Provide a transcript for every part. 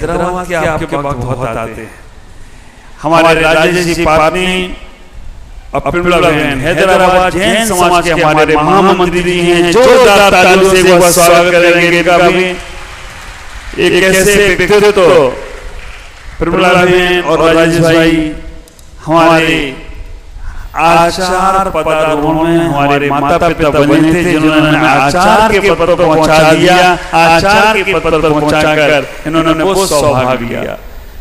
हैदराबाद के आपके वक्त बहुत आते हैं। हमारे राजेश जी पाटनी हैदराबाद जैन समाज के हमारे महामंत्री हैं, जोरदार तालियों से वो स्वागत करेंगे इनका भी। एक ऐसे व्यक्तित्व प्रभुलाल बहन और राजेश भाई हमारे आचार पदारोहण में हमारे माता पिता बने थे, जिन्होंने आचार के पद पर पहुंचा दिया। आचार के पद पर पहुंचाकर इन्होंने बहुत सौभाग्य दिया।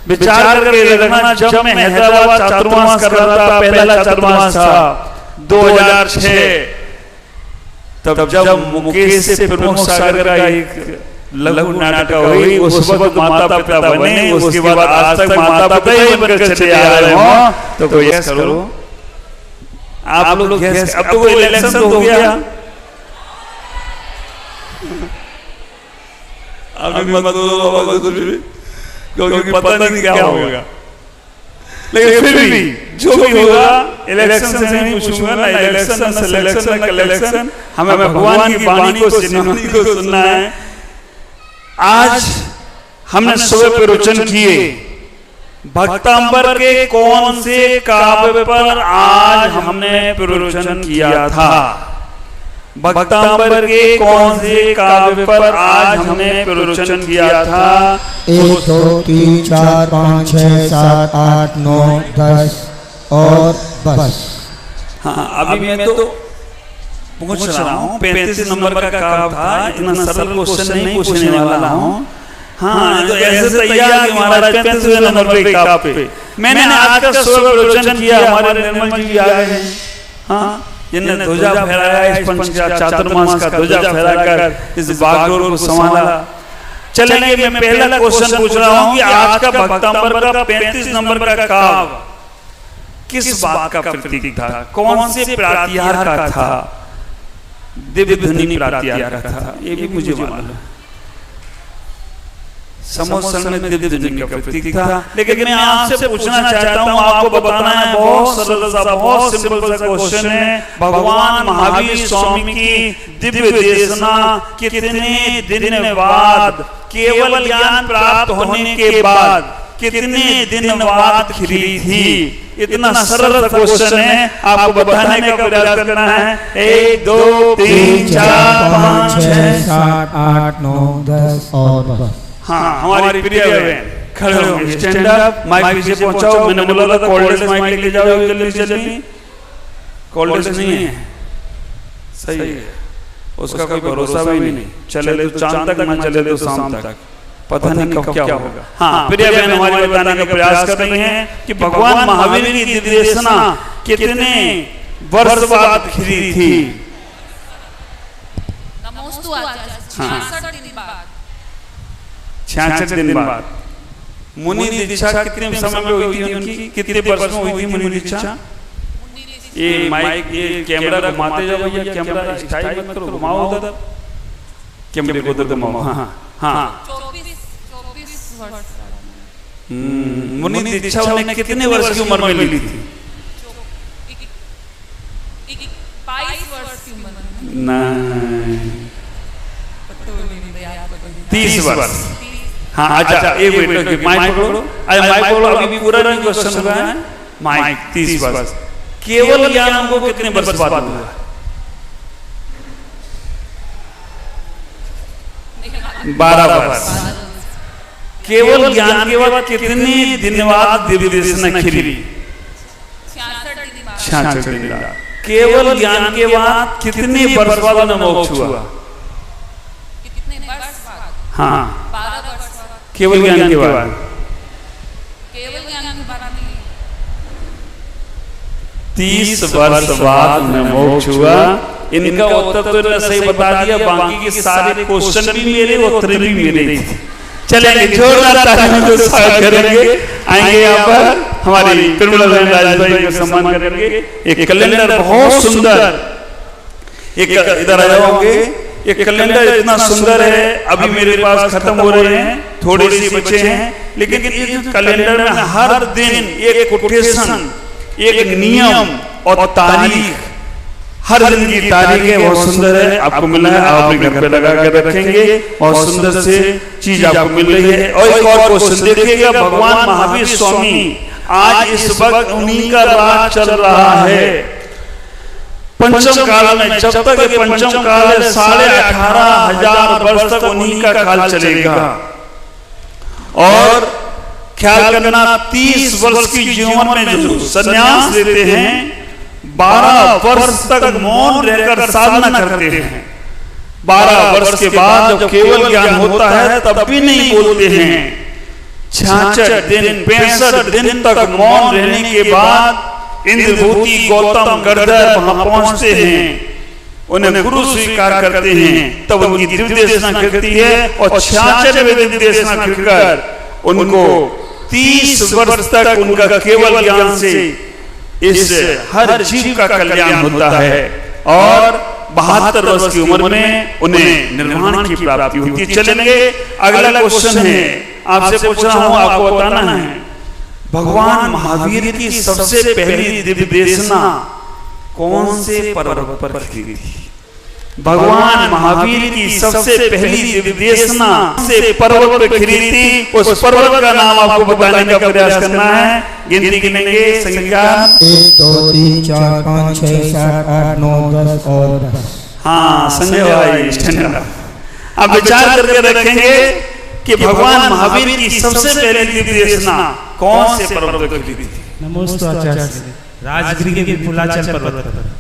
विचार करके देखना, जब मैं हैदराबाद चातुर्मास कर रहा था, पहला चातुर्मास था 2006, तब जब मुकेश से प्रमुख सागर का एक लघु नाटक हुई, उस वक्त माता पिता बने। उसके बाद आज तक माता पिता ही बनकर चले आ रहे हो। तो कोई गैस करो आप लोग गैस। अब तो कोई इलेक्शन हो गया, अभी मत क्योंकि पता नहीं क्या होगा, लेकिन फिर भी जो भी होगा इलेक्शन से नहीं पूछूंगा ना। इलेक्शन सिलेक्शन का इलेक्शन, हमें भगवान की वाणी को सुनना है। आज हमने सुबह प्रवचन किए भक्तांबर के कौन से काव्य पर आज हमने प्रवचन किया था। भक्तांबर के कौन से काव्य पर आज हमने प्रवचन किया था। 1 2 3 4 5 6 7 8 9 10 और बस। हाँ, अभी मैं तो पूछ रहा हूँ 35 नंबर का काव्य था। इतना सरल क्वेश्चन नहीं पूछने वाला हूँ। हाँ, तो ऐसे तैयार कि महाराज 35 नंबर के काव्य पे मैंने आज का सुबह प्रवचन किया। हमारे निर्मल जी आए हैं, हाँ, जिन्होंने ध्वजा फहराया, इस पंच का चातुर्मास का ध्वजा फहराकर इस बागडोर को संभाला। चलेंगे, मैं पहला क्वेश्चन पूछ रहा हूँ कि आज का भक्तांबर का 35 नंबर का काव्य किस बात का प्रतीक था? कौन से प्रातिहार का था? दिव्य ध्वनि प्रातिहार का था, ये भी मुझे मालूम है। समोसन में दिव्य ध्वनि का प्रतीक था। लेकिन मैं आपसे पूछना चाहता हूँ, आपको बताना है, बहुत सरल सा, बहुत सिंपल सा क्वेश्चन है। भगवान महावीर स्वामी की दिव्य देशना कितने दिन बाद, केवल ज्ञान प्राप्त होने के बाद कितने दिन बाद खिली थी? इतना सरल क्वेश्चन है, आपको बताने का प्रयास करना है। 1 2 3 4 5 6 7 8 9 10 और बस। हाँ, हमारी प्रिय बहन खड़े होंगे, स्टैंड अप, माइक पीछे पहुंचाओ। मैंने बोला था कोल्ड माइक लेके जाओ, जल्दी जल्दी। कोल्ड नहीं है, सही है, उसका कोई भरोसा भी नहीं। चले तो चांद तक, ना चले तो शाम तक, पता नहीं कब क्या होगा। हाँ, प्रिय बहन हमारे बताने का प्रयास कर रही हैं कि भगवान महावीर की दिव्य देशना कितने वर्ष बाद खिली थी? 66 दिन बाद। मुनि दीक्षा कितने समय में हुई थी उनकी? कितने वर्ष में हुई थी मुनि दीक्षा? ये माइक, ये कैमरा घुमाते जाओ भैया, कैमरा स्टाइल मत करो, घुमाओ उधर, कैमरे को उधर घुमाओ। हाँ हाँ, 24 वर्ष। मुनि दीक्षा उन्हें कितने वर्ष की उम्र में ली थी? 22 वर्ष की उम्र। नहीं, 30 वर्ष। हाँ, अच्छा, एक मिनट, माइक पकड़ो। अरे माइक पकड़ो, अभी पूरा नहीं क्वेश्चन हुआ है। माइक 30 वर्ष। केवल ज्ञान हमको कितने वर्ष बाद हुआ? 12 वर्ष। केवल ज्ञान के बाद कितने दिन बाद दिव्य देशना खिली? 66 दिन बाद। केवल ज्ञान के बाद कितने वर्ष बाद उन्हें मोक्ष हुआ? हाँ, 12 वर्ष। केवल ज्ञान के बाद। केवल ज्ञान के बाद 30 वर्ष बाद उन्हें मोक्ष हुआ। इनका उत्तर तो सही बता दिया, बाकी के सारे क्वेश्चन भी मेरे, उत्तर भी मेरे थे। चलेंगे, जोरदार तालियों से स्वागत करेंगे। आएंगे यहाँ पर हमारी प्रभुलाल राजेश भाई का सम्मान करेंगे। एक कैलेंडर बहुत सुंदर, एक इधर आए होंगे। ये कैलेंडर इतना सुंदर है, अभी मेरे पास खत्म हो रहे हैं, थोड़े से बचे हैं, लेकिन इस कैलेंडर में हर दिन एक कोटेशन, एक नियम और तारीख हर दिन की तारीख है, बहुत सुंदर है, आपको मिला है, आप अपने घर पे लगा कर रखेंगे, बहुत सुंदर से चीज आपको मिल रही है। और एक और क्वेश्चन देखिएगा, भगवान महावीर स्वामी आज इस वक्त उन्हीं का राज चल रहा है। पंचम काल में, जब तक ये पंचम काल है, 18,500 वर्ष तक उन्हीं का काल चलेगा। और ख्याल करना, 30 वर्ष की जीवन में जो संन्यास लेते हैं, 12 वर्ष तक मौन रहकर साधना करते हैं। 12 वर्ष के बाद जब केवल ज्ञान होता है तब भी नहीं बोलते हैं। 66 दिन 65 दिन तक मौन रहने के बाद इंद्रभूति गौतम गणधर वहां पहुंचते हैं, उन्हें गुरु स्वीकार करते हैं, तब उनकी दिव्य देशना गिरती है। और 66वें दिव्य देशना गिरकर उनको 30 वर्ष तक उनका केवल ज्ञान से इस हर जीव का कल्याण होता है। और 72 वर्ष की उम्र में उन्हें निर्वाण की प्राप्ति होती है। चलेंगे, अगला क्वेश्चन है, आपसे पूछ रहा हूं, आपको बताना है, भगवान महावीर की सबसे पहली दिव्य देशना कौन से पर्वत पर की थी? भगवान महावीर की सबसे पहली दिव्य देशना से पर्वत पर खिली थी। उस पर्वत का नाम आपको बताने का प्रयास करना है। गिनती गिनेंगे, संख्या 1 2 3 4 5 6 7 8 9 10 और 10। हाँ, संजय भाई स्टैंड अप। आप विचार करके रखेंगे कि भगवान महावीर की सबसे पहली दिव्य देशना कौन से पर्वत पर खिली थी? नमोस्तु आचार्य, राजगिरी के विपुलाचल पर्वत पर।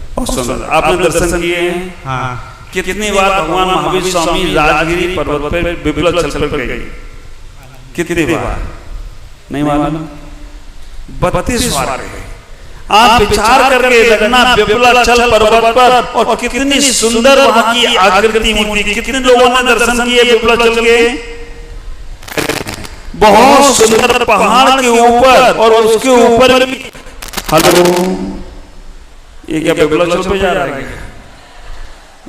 आपने दर्शन किए हैं? हाँ। कितनी बार भगवान महावीर स्वामी राजगिरी पर्वत पर विपुलाचल पर गए? कितनी बार? नहीं मालूम? 32 बार गए। आप विचार करके रखना, विपुलाचल पर्वत पर, और कितनी सुंदर वहां की आकृति मूर्ति। कितने लोगों ने दर्शन किए विपुलाचल के? बहुत सुंदर पहाड़ के ऊपर, और उसके ऊपर भी, हेलो, ये क्या विपुलाचल पे जा रहा है?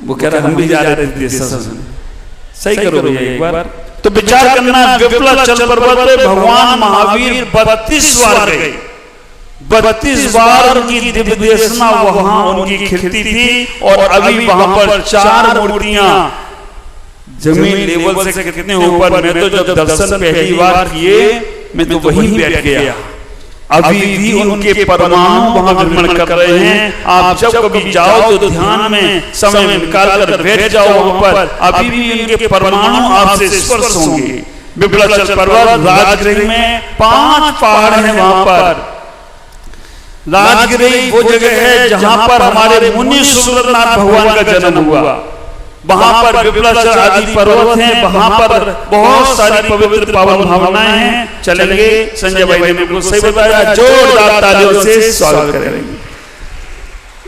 वो कह रहा हम भी जा रहे थे, सही करो भैया एक बार। तो विचार करना, विपुलाचल पर्वत पे भगवान महावीर 32 बार गए। 32 बार उनकी दिव्य देशना वहां उनकी खिलती थी। और अभी वहां पर 4 मूर्तियां जमीन लेवल से कितने ऊपर। मैं तो जब दर्शन पहली बार किए, मैं तो वहीं बैठ गया। अभी भी उनके परमाणु वहां भ्रमण कर रहे हैं। आप जब कभी जाओ तो ध्यान में समय निकाल कर बैठ जाओ वहां पर, अभी भी उनके परमाणु आपसे स्पर्श होंगे। विपुलाचल पर्वत राजगिरी में 5 पहाड़ हैं। वहां पर राजगिरी वो जगह है जहां पर हमारे मुनि सुंदरनाथ भगवान का जन्म हुआ। वहां पर विपुलाचल आदि पर्वत हैं, वहां पर बहुत सारी पवित्र पावन भावनाएं हैं। चलेंगे, संजय भाई ने बिल्कुल सही बताया, जोरदार तालियों से स्वागत करेंगे।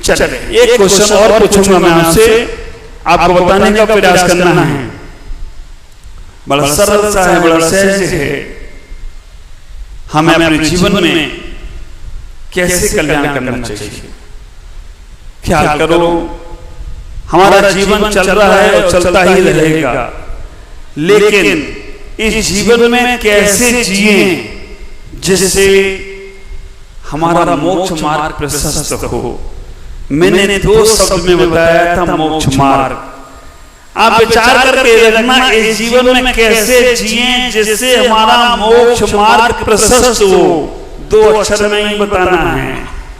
चले, एक क्वेश्चन और पूछूंगा मैं आपसे, आपको बताने का प्रयास करना है। बड़ा सरल सा है, बड़ा सहज है। हमें अपने जीवन में कैसे कल्याण करना चाहिए? ख्याल करो, हमारा जीवन चल रहा है और चलता ही रहेगा, लेकिन इस जीवन में कैसे जिए जिससे हमारा मोक्ष मार्ग प्रशस्त हो? मैंने 2 शब्द में बताया था, मोक्ष मार्ग। आप विचार करके रखना, इस जीवन में कैसे जिए जिससे हमारा मोक्ष मार्ग प्रशस्त हो। 2 अक्षर में ही बताना है,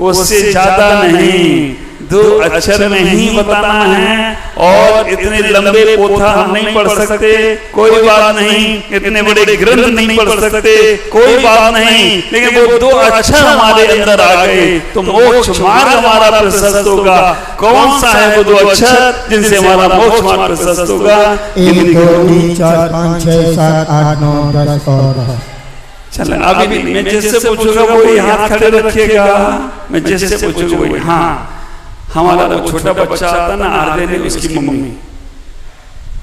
उससे ज्यादा नहीं। 2 अक्षर में ही बताना है। और इतने लंबे पोथा हम नहीं पढ़ सकते, कोई बात नहीं। इतने बड़े ग्रंथ नहीं पढ़ सकते, कोई बात नहीं। लेकिन वो 2 अक्षर हमारे अंदर आ गए तो मोक्ष मार्ग हमारा प्रशस्त होगा। कौन सा है वो 2 अक्षर जिनसे हमारा मोक्ष मार्ग प्रशस्त होगा? 1 2 3 4 5 6 7 8 9 10 और। चलो, अभी मैं जैसे पूछूंगा वही हाथ खड़े रखिएगा। मैं जैसे पूछूंगा वही। हाँ, हमारा वो छोटा बच्चा आता ना, आधे ने उसकी मम्मी,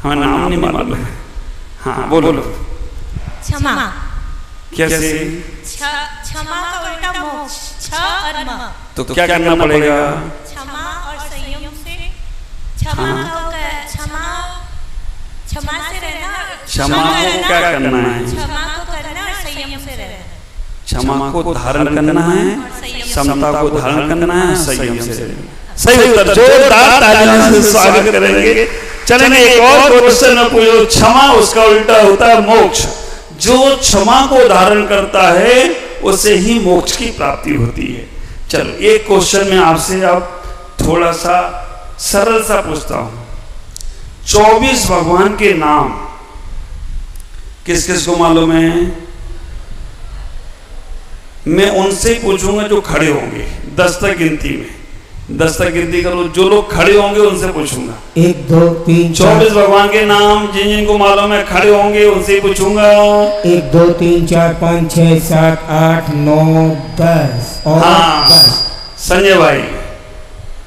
हमें नाम नहीं मालूम है। हाँ, बोलो। क्षमा। कैसे? क्षमा का उल्टा मोक्ष, छ और म। तो क्या करना पड़ेगा? क्षमा और संयम से। क्षमा से रहना। क्षमा को क्या करना है? क्षमा को करना और संयम से रहना। क्षमा को धारण करना है, समता को धारण करना है, संयम से रहना। सही उत्तर, जोरदार तालियों से स्वागत करेंगे। चलेंगे एक और क्वेश्चन में पूछो। क्षमा उसका उल्टा होता है मोक्ष। जो क्षमा को धारण करता है उसे ही मोक्ष की प्राप्ति होती है। चलो एक क्वेश्चन में आपसे अब थोड़ा सा सरल सा पूछता हूं। 24 भगवान के नाम किस किस को मालूम है? मैं उनसे पूछूंगा जो खड़े होंगे, 10 तक गिनती में। 10 तक गिनती करो, जो लोग खड़े होंगे उनसे पूछूंगा। 1 2 3 24 भगवान के नाम जिन जिनको मालूम है खड़े होंगे उनसे पूछूंगा। 1 2 3 4 5 6 7 8 9 10 और हाँ 10। संजय भाई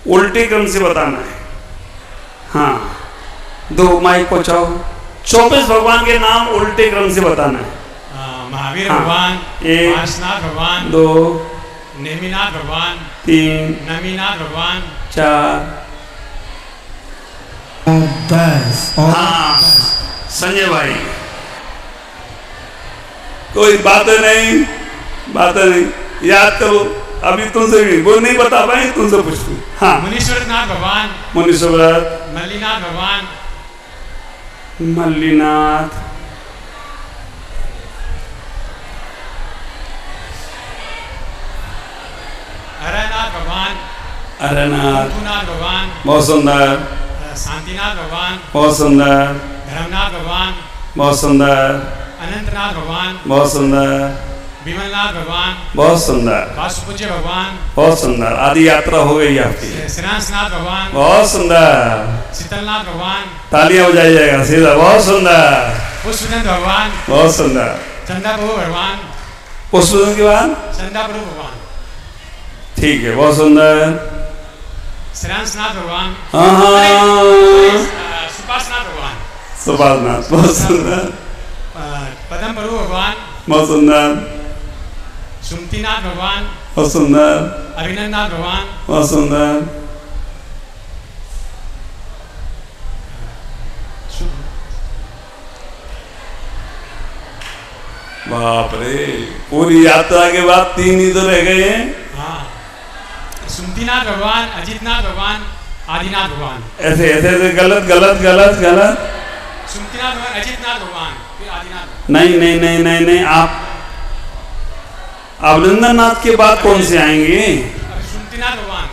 उल्टे क्रम से बताना है। हाँ दो माइक पहुंचाओ। 24 भगवान के नाम उल्टे क्रम से बताना है। महावीर हाँ, भगवान, 1 वासनाथ भगवान, 2 नेमिनाथ भगवान, 3 नमीनाथ भगवान, 4 10 और हाँ संजय भाई कोई बात नहीं, याद करो। अभी तुमसे भी वो नहीं बता पाए, तुमसे पूछूं। हाँ मुनीश्वरनाथ भगवान, मुनीश्वर, मल्लीनाथ भगवान, मल्लीनाथ, हरनाथ भगवान, अरनाथ, कुंतुनाथ भगवान, बहुत सुंदर, शांतिनाथ भगवान, बहुत सुंदर, धर्मनाथ भगवान, बहुत सुंदर, अनंतनाथ भगवान, बहुत सुंदर, विमलनाथ भगवान, बहुत सुंदर, वासुपूज्य भगवान, बहुत सुंदर। आदि यात्रा हो गई आपकी। श्रीनाथनाथ भगवान, बहुत सुंदर, शीतलनाथ भगवान, तालियां बजाई जाएगा सीधा। बहुत सुंदर, पुष्पदंत भगवान, बहुत सुंदर। चंदा प्रभु भगवान, पुष्पदंत के बाद चंदा प्रभु भगवान, ठीक है, बहुत सुंदर। श्रीनाथनाथ भगवान, हाँ सुपासनाथ भगवान, सुपासनाथ, बहुत सुंदर, पदम प्रभु भगवान, बहुत सुंदर, सुमतिनाथ भगवान, बहुत सुंदर, अभिनंदनाथ भगवान, बहुत सुंदर। बाप रे, पूरी यात्रा के बाद 3 ही तो रह गए हैं। हाँ, सुमतिनाथ भगवान, अजितनाथ भगवान, आदिनाथ भगवान, ऐसे ऐसे ऐसे गलत गलत गलत गलत। सुमतिनाथ भगवान, अजितनाथ भगवान, फिर आदिनाथ। नहीं नहीं नहीं नहीं नहीं, आप अभिनंदननाथ के बाद कौन से आएंगे? सुमतिनाथ भगवान,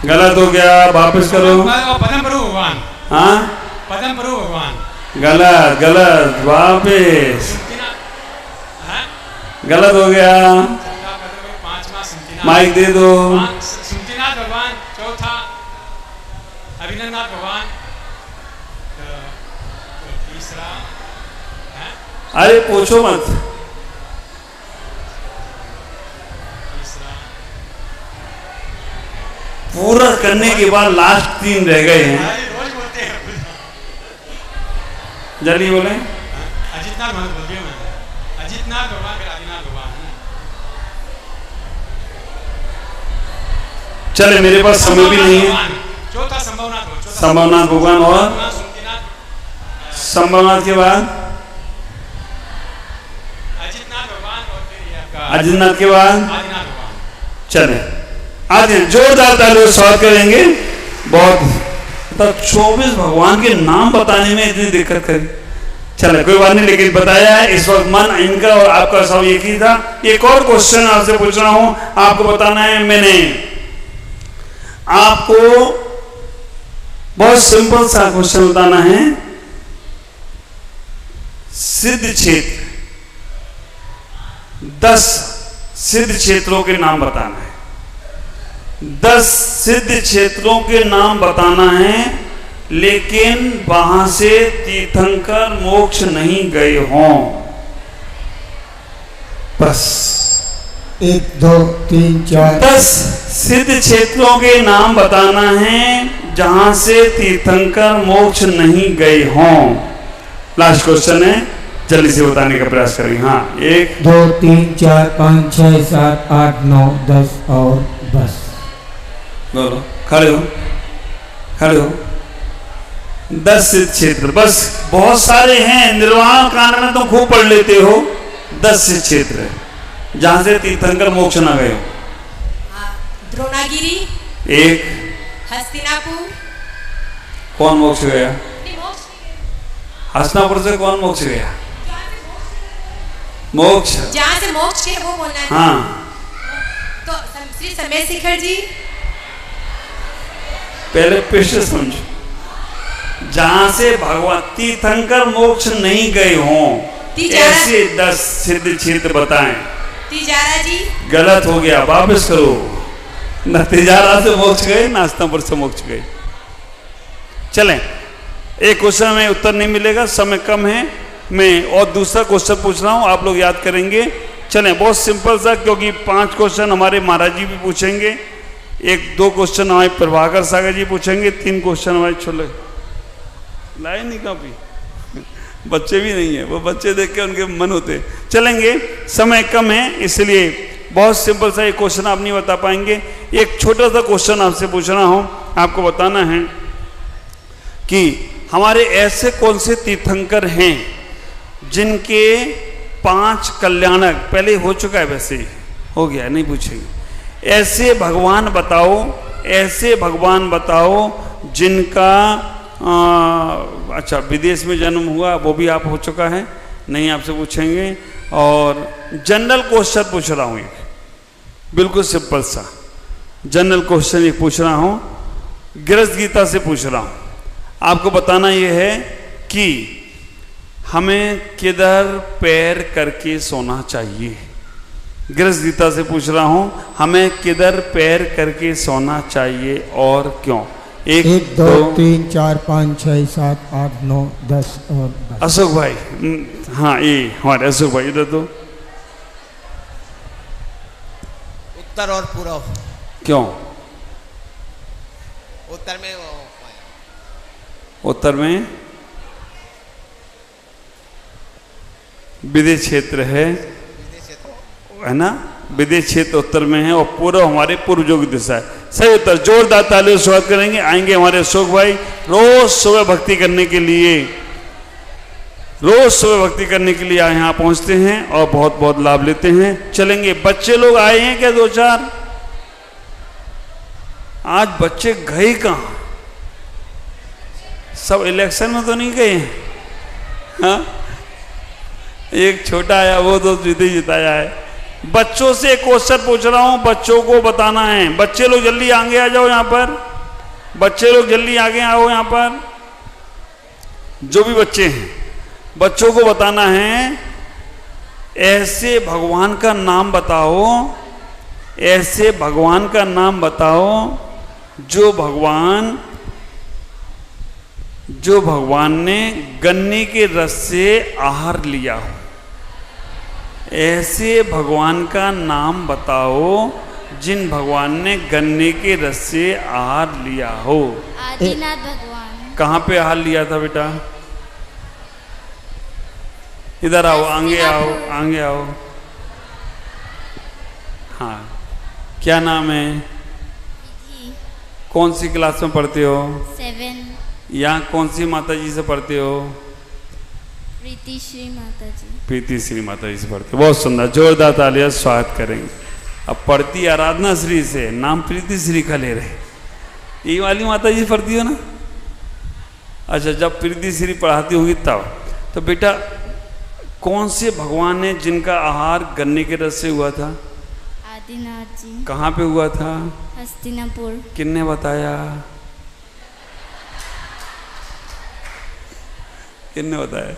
गलत हो गया, वापस करो। पदम प्रभु भगवान, हाँ पदम प्रभु भगवान, गलत गलत, वापस सुमतिनाथ, हाँ? गलत हो गया। चौथा पदम प्रभु, पांचवा सुमतिनाथ, माइक दे दो। सुमतिनाथ भगवान, चौथा अभिनंदनाथ भगवान, तीसरा, हाँ? अरे पूछो मत। तीसरा, पूरा करने के बाद लास्ट 3 रह गए हैं। अरे रोज बोलते हैं। जल्दी बोले। अजितनाथ भगवान बोल दिया मैंने, अजितनाथ भगवान, फिर आदिनाथ भगवान। चले मेरे पास समय भी नहीं है। चौथा संभवनाथ, संभवनाथ भगवान और सुमतिनाथ, संभवनाथ के बाद अजितनाथ भगवान और फिर ये आपका अजितनाथ के बाद आदिनाथ भगवान। चले आज जोरदार तालियों से स्वागत करेंगे। बहुत तो 24 भगवान के नाम बताने में इतनी दिक्कत करी। चले कोई बात नहीं, लेकिन बताया है इस वक्त मन इनका और आपका सब एक ही था। एक और क्वेश्चन आपसे पूछ रहा हूं, आपको बताना है। मैंने आपको बहुत सिंपल सा क्वेश्चन बताना है। सिद्ध क्षेत्र, 10 सिद्ध क्षेत्रों के नाम बताना है। 10 सिद्ध क्षेत्रों के नाम बताना है, लेकिन वहां से तीर्थंकर मोक्ष नहीं गए हों। बस 1 2 3 4 10 सिद्ध क्षेत्रों के नाम बताना है जहां से तीर्थंकर मोक्ष नहीं गए हों। लास्ट क्वेश्चन है, जल्दी से बताने का प्रयास करें। हाँ 1 2 3 4 5 6 7 8 9 10 और बस। बोलो, खड़े हो खड़े हो। 10 सिद्ध क्षेत्र, बस बहुत सारे हैं। निर्वाण कांड में तो खूब पढ़ लेते हो। 10 सिद्ध क्षेत्र है जहां से तीर्थंकर मोक्ष ना गए हो। द्रोणागिरी, एक हस्तिनापुर। कौन मोक्ष गया? नहीं, मोक्ष नहीं गए। हस्तिनापुर से कौन मोक्ष गया? मोक्ष। जहाँ से मोक्ष के वो बोलना है। हाँ, तो श्री समय शिखर जी, पहले पृष्ठ समझो। जहां से भगवान तीर्थंकर मोक्ष नहीं गए हों ऐसे 10 सिद्ध क्षेत्र बताएं। तिजारा जी। गलत हो गया, वापस करो। न तिजारा से मोक्ष गए न हस्तिनापुर से मोक्ष गए। चलें, एक क्वेश्चन में उत्तर नहीं मिलेगा, समय कम है। मैं और दूसरा क्वेश्चन पूछ रहा हूं, आप लोग याद करेंगे। चलें, बहुत सिंपल सा, क्योंकि 5 क्वेश्चन हमारे महाराज जी भी पूछेंगे, 1-2 क्वेश्चन हमारे प्रभाकर सागर जी पूछेंगे, 3 क्वेश्चन हमारे छोले लाए नहीं कॉपी बच्चे भी नहीं है, वो बच्चे देख के उनके मन होते। चलेंगे, समय कम है इसलिए बहुत सिंपल सा एक क्वेश्चन आप नहीं बता पाएंगे। एक छोटा सा क्वेश्चन आपसे पूछ रहा हूं, आपको बताना है कि हमारे ऐसे कौन से तीर्थंकर हैं जिनके 5 कल्याणक, पहले हो चुका है, वैसे ही हो गया, नहीं पूछेंगे। ऐसे भगवान बताओ, ऐसे भगवान बताओ जिनका अच्छा विदेश में जन्म हुआ, वो भी आप हो चुका है, नहीं आपसे पूछेंगे। और जनरल क्वेश्चन पूछ रहा हूँ, एक बिल्कुल सिंपल सा जनरल क्वेश्चन एक पूछ रहा हूँ, गृहस्थ गीता से पूछ रहा हूँ। आपको बताना ये है कि हमें किधर पैर करके सोना चाहिए। गृहस्थ गीता से पूछ रहा हूं, हमें किधर पैर करके सोना चाहिए और क्यों? 1 2 3 4 5 6 7 8 9 10 और 10। अशोक भाई, हाँ ये हमारे अशोक भाई, इधर तो उत्तर और पूर्व। क्यों? उत्तर में उत्तर में विदेश क्षेत्र है ना, विदेश क्षेत्र उत्तर में है और पूर्व हमारे पूर्व जो दिशा है। सही उत्तर, जोरदार तालियों से स्वागत करेंगे। आएंगे हमारे अशोक भाई, रोज सुबह भक्ति करने के लिए, रोज सुबह भक्ति करने के लिए यहाँ पहुंचते हैं और बहुत बहुत लाभ लेते हैं। चलेंगे, बच्चे लोग आए हैं क्या 2-4? आज बच्चे गए कहाँ? सब इलेक्शन में तो नहीं गए हैं? हाँ, एक छोटा आया, वो तो जीते जिताया है। बच्चों से क्वेश्चन पूछ रहा हूं, बच्चों को बताना है। बच्चे लोग जल्दी आगे आ जाओ यहाँ पर, बच्चे लोग जल्दी आगे आओ यहाँ पर। जो भी बच्चे हैं, बच्चों को बताना है, ऐसे भगवान का नाम बताओ, ऐसे भगवान का नाम बताओ जो भगवान ने गन्ने के रस से आहार लिया हो। ऐसे भगवान का नाम बताओ जिन भगवान ने गन्ने के रस से आहार लिया हो। आदिनाथ भगवान। कहाँ पे आहार लिया था बेटा? इधर आओ, आगे आओ, आगे आओ। हाँ, क्या नाम है? कौन सी क्लास में पढ़ते हो? 7। यहाँ कौन सी माता जी से पढ़ते हो? प्रीति श्री माता जी। प्रीति श्री माता जी से पढ़ते हो, बहुत सुंदर, जोरदार तालियां स्वागत करेंगे। अब पढ़ती आराधना श्री से, नाम प्रीति श्री का ले रहे, ये वाली माता जी पढ़ती हो ना? अच्छा, जब प्रीति श्री पढ़ाती होगी तब। तो बेटा, कौन से भगवान है जिनका आहार गन्ने के रस से हुआ था? आदिनाथ जी। कहाँ पे हुआ था? हस्तिनापुर। किसने बताया? किसने बताया?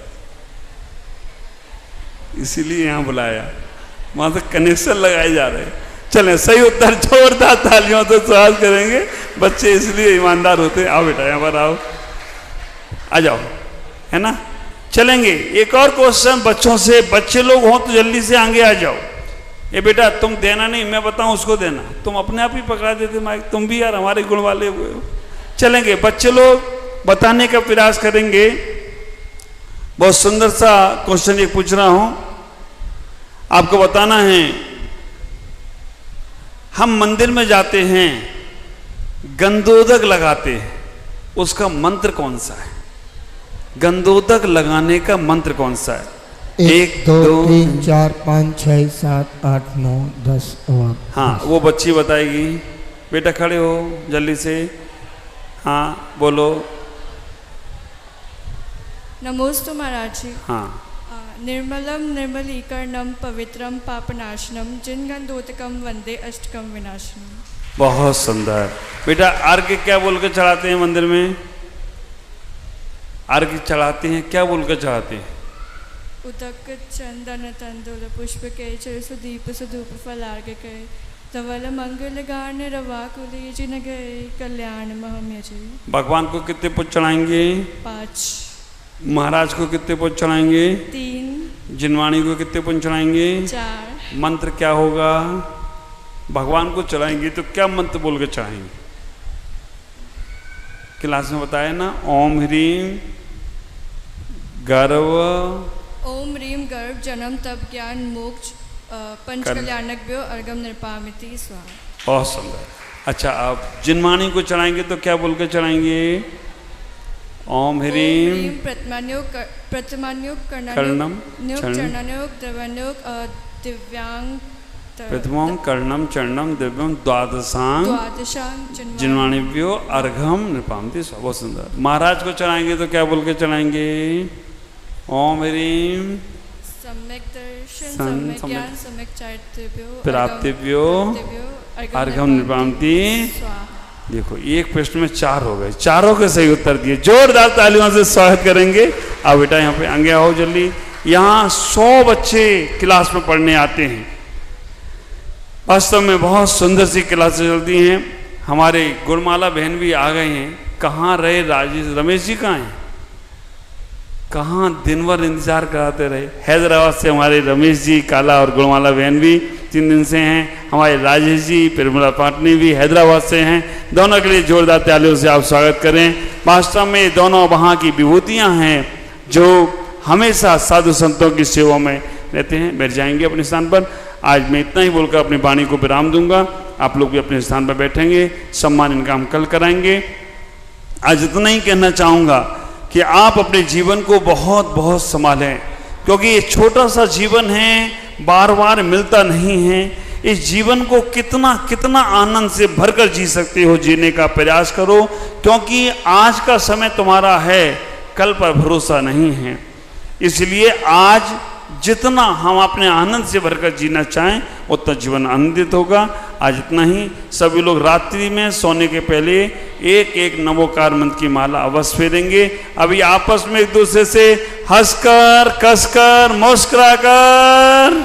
इसीलिए यहाँ बुलाया, वहां से कनेक्शन लगाए जा रहे हैं। चलें, सही उत्तर, जोरदार तालियों से स्वागत करेंगे। बच्चे इसलिए ईमानदार होते हैं। आओ बेटा, यहाँ पर आओ, आ जाओ, है ना। चलेंगे, एक और क्वेश्चन बच्चों से। बच्चे लोग हों तो जल्दी से आगे आ जाओ। ये बेटा तुम देना नहीं, मैं बताऊं उसको देना, तुम अपने आप ही पकड़ा देते माइक, तुम भी यार हमारे गुण वाले हुए हो। चलेंगे, बच्चे लोग बताने का प्रयास करेंगे। बहुत सुंदर सा क्वेश्चन एक पूछ रहा हूं, आपको बताना है। हम मंदिर में जाते हैं, गंधोदक लगाते हैं, उसका मंत्र कौन सा है? गंधोदक लगाने का मंत्र कौन सा है? 1 2 3 4 5 6 7 8 9 10 और हाँ, वो बच्ची बताएगी। बेटा खड़े हो जल्दी से, हाँ बोलो। नमोस्तु महाराज जी। हाँ। निर्मलम निर्मलीकरणम पवित्रम पापनाशनम जिनगंधोतकम वंदे अष्टकम विनाशनम। बहुत सुंदर। बेटा अर्घ्य क्या बोल कर चढ़ाते हैं मंदिर में? अर्घ्य चढ़ाते हैं, क्या बोल कर चढ़ाते हैं? उदक चंदन तंदुल पुष्प के सुदीप सुधूप फलार्घ के धवल मंगल गान रवा कुली जिन गए कल्याण महम्य जी। भगवान को कितने पुष्प चढ़ाएंगे? 5। महाराज को कितने पुष्प चढ़ाएंगे? 3। जिनवाणी को कितने पुष्प चढ़ाएंगे? 4। मंत्र क्या होगा? भगवान को चढ़ाएंगे तो क्या मंत्र बोल के चढ़ाएंगे? क्लास में बताया ना, ओम ह्रीम गर्व, ओम ह्रीम गर्भ जन्म तप ज्ञान मोक्ष पंच कल्याणज्ञो अर्घम निर्पामिति स्वाहा। बहुत सुंदर। अच्छा, अब जिनवाणी को चढ़ाएंगे तो क्या बोल के चढ़ाएंगे? ओम ह्रीम प्रथमान्योग कर्णम चरणयोग द्रवयोग दिव्यांग प्रथमम कर्णम चरणम दिव्यम द्वादशांग जिनवाणिभ्यो अर्घम नृपामिति। बहुत सुंदर। महाराज को चढ़ाएंगे तो क्या बोल के चढ़ाएंगे? ओम ह्रीम सम्यक दर्शन सम्यक ज्ञान सम्यक चारित्र्यो प्राप्तिभ्यो अर्घम नृपामिति। देखो एक प्रश्न में 4 हो गए, चारों के सही उत्तर दिए। जोरदार तालियों से स्वागत करेंगे। अब बेटा यहाँ पे आगे आओ जल्दी। यहाँ 100 बच्चे क्लास में पढ़ने आते हैं। वास्तव में बहुत सुंदर सी क्लासेस चलती हैं। हमारे गुणमाला बहन भी आ गए हैं। कहाँ रहे राजेश, रमेश जी कहाँ हैं? कहाँ दिन भर इंतजार कराते रहे। हैदराबाद से हमारे रमेश जी काला और गुणमाला बहन भी 3 दिन से हैं। हमारे राजेश जी पिरमला पाटनी भी हैदराबाद से हैं। दोनों के लिए जोरदार तालियों से आप स्वागत करें। वास्तव में दोनों वहाँ की विभूतियाँ हैं जो हमेशा साधु संतों की सेवा में रहते हैं। बैठ जाएंगे अपने स्थान पर। आज मैं इतना ही बोलकर अपनी वाणी को विराम दूंगा। आप लोग भी अपने स्थान पर बैठेंगे। सम्मान इनका हम कल कराएंगे। आज इतना ही कहना चाहूँगा कि आप अपने जीवन को बहुत बहुत संभालें, क्योंकि ये छोटा सा जीवन है, बार बार मिलता नहीं है। इस जीवन को कितना कितना आनंद से भरकर जी सकते हो, जीने का प्रयास करो, क्योंकि आज का समय तुम्हारा है, कल पर भरोसा नहीं है। इसलिए आज जितना हम अपने आनंद से भरकर जीना चाहें उतना जीवन आनंदित होगा। आज इतना ही। सभी लोग रात्रि में सोने के पहले एक एक नमोकार मंत्र की माला अवश्य फेरेंगे। अभी आपस में एक दूसरे से हंसकर कसकर मुस्कुराकर